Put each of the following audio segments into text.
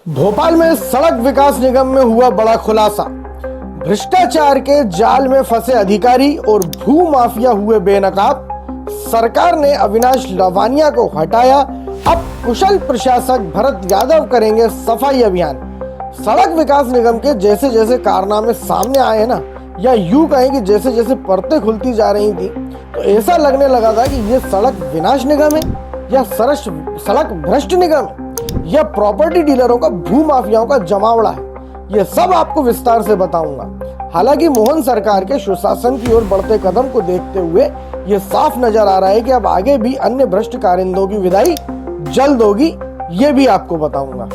भोपाल में सड़क विकास निगम में हुआ बड़ा खुलासा। भ्रष्टाचार के जाल में फंसे अधिकारी और भू माफिया हुए बेनकाब। सरकार ने अविनाश लवानिया को हटाया। अब कुशल प्रशासक भरत यादव करेंगे सफाई अभियान। सड़क विकास निगम के जैसे जैसे कारनामे सामने आए ना, या यूं कहें कि जैसे जैसे परतें खुलती जा रही थी, तो ऐसा लगने लगा था कि ये सड़क विनाश निगम है या सड़क भ्रष्ट निगम है या प्रॉपर्टी डीलरों का, भू माफियाओं का जमावड़ा है। ये सब आपको विस्तार से बताऊंगा। हालांकि मोहन सरकार के सुशासन की ओर बढ़ते कदम को देखते हुए ये साफ नजर आ रहा है कि अब आगे भी अन्य भ्रष्ट कारिंदों की विदाई जल्द होगी, ये भी आपको बताऊंगा।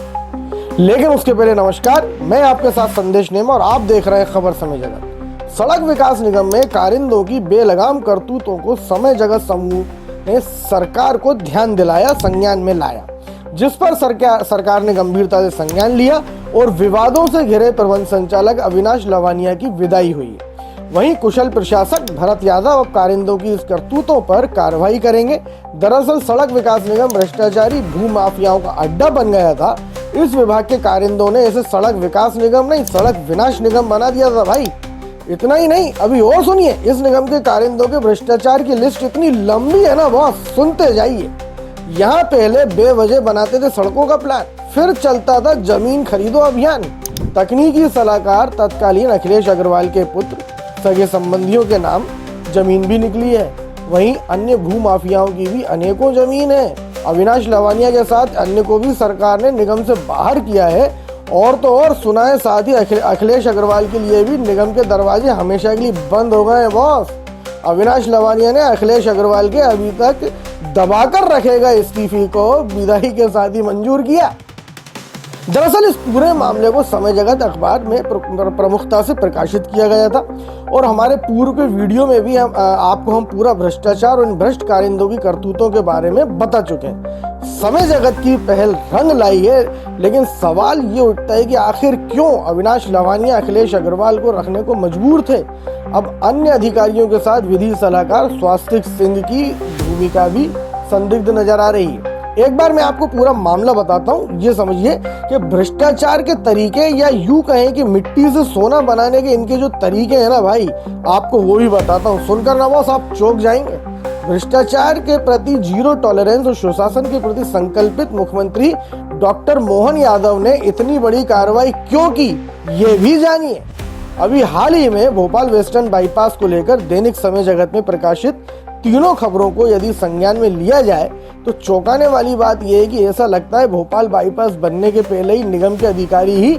लेकिन उसके पहले नमस्कार, मैं आपके साथ संदेश नेमा और आप देख रहे हैं खबर समय जगत। सड़क विकास निगम में कारिंदों की बेलगाम करतूतों को समय जगत समूह ने सरकार को ध्यान दिलाया, संज्ञान में लाया, जिस पर सरकार ने गंभीरता से संज्ञान लिया और विवादों से घिरे प्रबंध संचालक अविनाश लवानिया की विदाई हुई। वहीं कुशल प्रशासक भरत यादव अब कारिंदों की इस करतूतों पर कार्रवाई करेंगे। दरअसल सड़क विकास निगम भ्रष्टाचारी भू माफियाओं का अड्डा बन गया था। इस विभाग के कारिंदों ने इसे सड़क विकास निगम नहीं, सड़क विनाश निगम बना दिया था भाई। इतना ही नहीं, अभी और सुनिए, इस निगम के कारिंदों के भ्रष्टाचार की लिस्ट इतनी लंबी है ना बॉस, सुनते जाइए। यहाँ पहले बेवजह बनाते थे सड़कों का प्लान, फिर चलता था जमीन खरीदो अभियान। तकनीकी सलाहकार तत्कालीन अखिलेश अग्रवाल के पुत्र सगे संबंधियों के नाम जमीन भी निकली है। वहीं अन्य भू माफियाओं की भी अनेकों जमीन है। अविनाश लवानिया के साथ अन्य को भी सरकार ने निगम से बाहर किया है। और तो और सुना है, साथ ही अखिलेश अग्रवाल के लिए भी निगम के दरवाजे हमेशा के लिए बंद हो गए हैं बॉस। अविनाश लवानिया ने अखिलेश अग्रवाल के अभी तक दबाकर रखेगा इस्तीफे को विदाई के साथ ही मंजूर किया। दरअसल इस पूरे मामले को समय जगत अखबार में प्रमुखता से प्रकाशित किया गया था और हमारे पूर्व के वीडियो में भी आपको पूरा भ्रष्टाचार और इन भ्रष्ट कारिंदों की करतूतों के बारे में बता चुके हैं। समय जगत की पहल रंग लाई है, लेकिन सवाल ये उठता है कि आखिर क्यों अविनाश लवानिया अखिलेश अग्रवाल को रखने को मजबूर थे। अब अन्य अधिकारियों के साथ विधि सलाहकार स्वास्तिक सिंह की भूमिका भी संदिग्ध नजर आ रही है। एक बार मैं आपको पूरा मामला बताता हूँ, ये समझिए कि भ्रष्टाचार के तरीके, या यूं कहें कि मिट्टी से सोना बनाने के इनके जो तरीके हैं ना भाई, आपको वो भी बताता हूँ। सुनकर ना बॉस आप चौंक जाएंगे। भ्रष्टाचार के प्रति जीरो टॉलरेंस और सुशासन के प्रति संकल्पित मुख्यमंत्री डॉक्टर मोहन यादव ने इतनी बड़ी कार्रवाई क्यों की, ये भी जानिए। अभी हाल ही में भोपाल वेस्टर्न बाईपास को लेकर दैनिक समय जगत में प्रकाशित तीनों खबरों को यदि संज्ञान में लिया जाए तो चौंकाने वाली बात यह है कि ऐसा लगता है भोपाल बाईपास बनने के पहले ही निगम के अधिकारी ही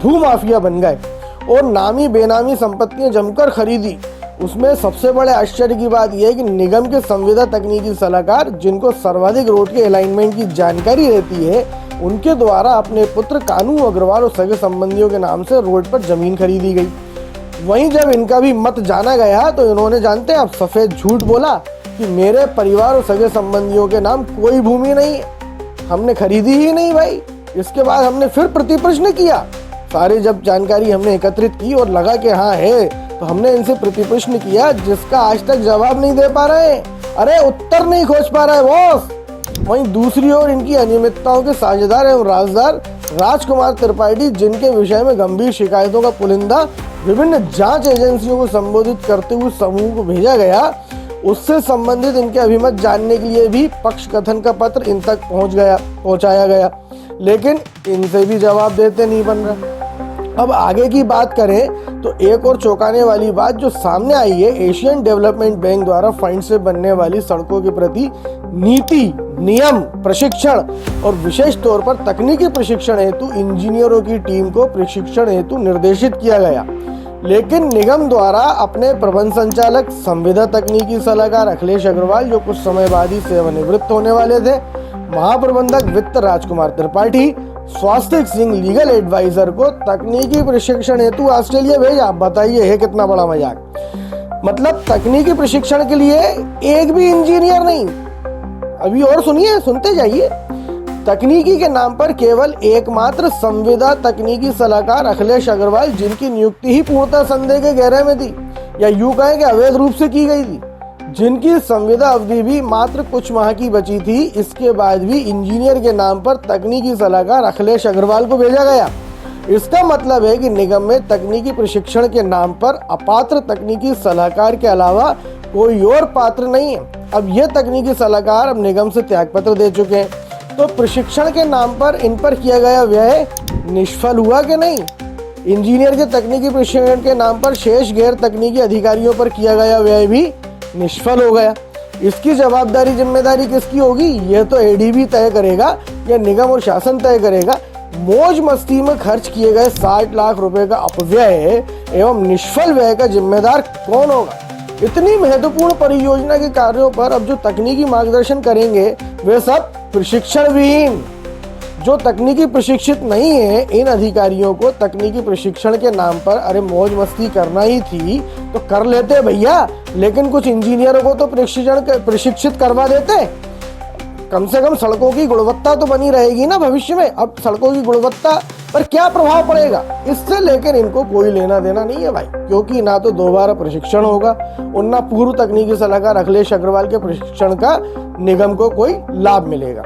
भू माफिया बन गए और नामी बेनामी संपत्तियां जमकर खरीदी। उसमें सबसे बड़े आश्चर्य की बात यह है कि निगम के संविदा तकनीकी सलाहकार, जिनको सर्वाधिक रोड के अलाइनमेंट की जानकारी रहती है, उनके द्वारा अपने पुत्र कानू अग्रवाल और सगे संबंधियों के नाम से रोड पर जमीन खरीदी गई। वहीं जब इनका भी मत जाना गया तो इन्होंने, जानते हैं, अब सफेद झूठ बोला कि मेरे परिवार और सगे संबंधियों के नाम कोई भूमि नहीं है, हमने खरीदी ही नहीं भाई। इसके बाद हमने फिर प्रतिप्रश्न किया, सारी जब जानकारी हमने एकत्रित की और लगा कि हाँ है, तो हमने इनसे प्रतिप्रश्न किया, जिसका आज तक जवाब नहीं दे पा रहे हैं। अरे उत्तर नहीं खोज पा रहा है बॉस। वहीं दूसरी ओर इनकी अनियमितताओं के साझेदार एवं राजदार राजकुमार त्रिपाठी, जिनके विषय में गंभीर शिकायतों का पुलिंदा विभिन्न जांच एजेंसियों को संबोधित करते हुए समूह को भेजा गया, उससे संबंधित इनके अभिमत जानने के लिए भी पक्ष कथन का पत्र इन तक पहुंचाया गया, लेकिन इनसे भी जवाब देते नहीं बन रहा। अब आगे की बात करें तो एक और चौंकाने वाली बात जो सामने आई है, एशियन डेवलपमेंट बैंक द्वारा फंड से बनने वाली सड़कों के प्रति नीति, नियम, प्रशिक्षण और विशेष तौर पर तकनीकी प्रशिक्षण हेतु इंजीनियरों की टीम को प्रशिक्षण हेतु निर्देशित किया गया। लेकिन निगम द्वारा अपने प्रबंध संचालक, संविदा तकनीकी सलाहकार अखिलेश अग्रवाल, जो कुछ समय बाद ही सेवानिवृत्त होने वाले थे, महाप्रबंधक वित्त राजकुमार त्रिपाठी, स्वास्तिक सिंह लीगल एडवाइजर को तकनीकी प्रशिक्षण हेतु ऑस्ट्रेलिया भेजा। बताइए है कितना बड़ा मजाक। मतलब तकनीकी प्रशिक्षण के लिए एक भी इंजीनियर नहीं। अभी और सुनिए, सुनते जाइए। तकनीकी के नाम पर केवल एकमात्र संविदा तकनीकी सलाहकार अखिलेश अग्रवाल, जिनकी नियुक्ति ही पूर्णतः संदेह के घेरे में थी, या यूं कहें कि अवैध रूप से की गई थी। जिनकी संविदा अवधि भी मात्र कुछ माह की बची थी। इसके बाद भी इंजीनियर के नाम पर तकनीकी सलाहकार अखिलेश अग्रवाल को भेजा गया। इसका मतलब है कि निगम में तकनीकी प्रशिक्षण के नाम पर अपात्र तकनीकी सलाहकार के अलावा कोई और पात्र नहीं है। अब ये तकनीकी सलाहकार अब निगम से त्यागपत्र दे चुके हैं। तो प्रशिक्षण के नाम पर इन पर किया गया व्यय निष्फल हुआ कि नहीं? इंजीनियर के तकनीकी प्रशिक्षण के नाम पर शेष गैर तकनीकी अधिकारियों पर किया गया व्यय भी निष्फल हो गया। इसकी जवाबदारी जिम्मेदारी किसकी होगी? यह तो एडीबी तय करेगा या निगम और शासन तय करेगा। मौज मस्ती में खर्च किए गए 60 लाख रुपए का अपव्यय एवं निष्फल व्यय का जिम्मेदार कौन होगा? इतनी महत्वपूर्ण परियोजना के कार्यों पर अब जो तकनीकी मार्गदर्शन करेंगे वे सब प्रशिक्षण विहीन। जो तकनीकी प्रशिक्षित नहीं है, इन अधिकारियों को तकनीकी प्रशिक्षण के नाम पर अरे मौज मस्ती करना ही थी तो कर लेते भैया, लेकिन कुछ इंजीनियरों को तो प्रशिक्षित करवा देते। कम से कम सड़कों की गुणवत्ता तो बनी रहेगी ना भविष्य में। अब सड़कों की गुणवत्ता पर क्या प्रभाव पड़ेगा इससे लेकर इनको कोई लेना देना नहीं है भाई, क्योंकि ना तो दोबारा प्रशिक्षण होगा और ना पूर्व तकनीकी सलाहकार अखिलेश अग्रवाल के प्रशिक्षण का निगम को कोई लाभ मिलेगा।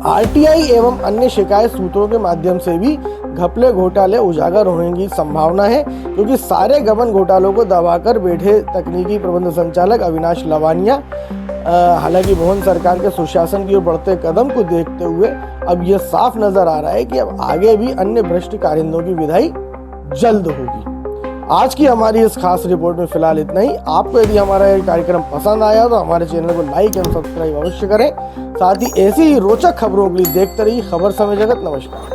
आरटीआई एवं अन्य शिकायत सूत्रों के माध्यम से भी घपले घोटाले उजागर होने की संभावना है, क्योंकि सारे गबन घोटालों को दबाकर बैठे तकनीकी प्रबंध संचालक अविनाश लवानिया हालांकि मोहन सरकार के सुशासन की ओर बढ़ते कदम को देखते हुए अब यह साफ नजर आ रहा है कि अब आगे भी अन्य भ्रष्ट कारिंदों की विदाई जल्द होगी। आज की हमारी इस खास रिपोर्ट में फिलहाल इतना ही। आपको यदि हमारा ये कार्यक्रम पसंद आया तो हमारे चैनल को लाइक एवं सब्सक्राइब अवश्य करें। साथ ही ऐसी ही रोचक खबरों के लिए देखते रहिए खबर समय जगत। नमस्कार।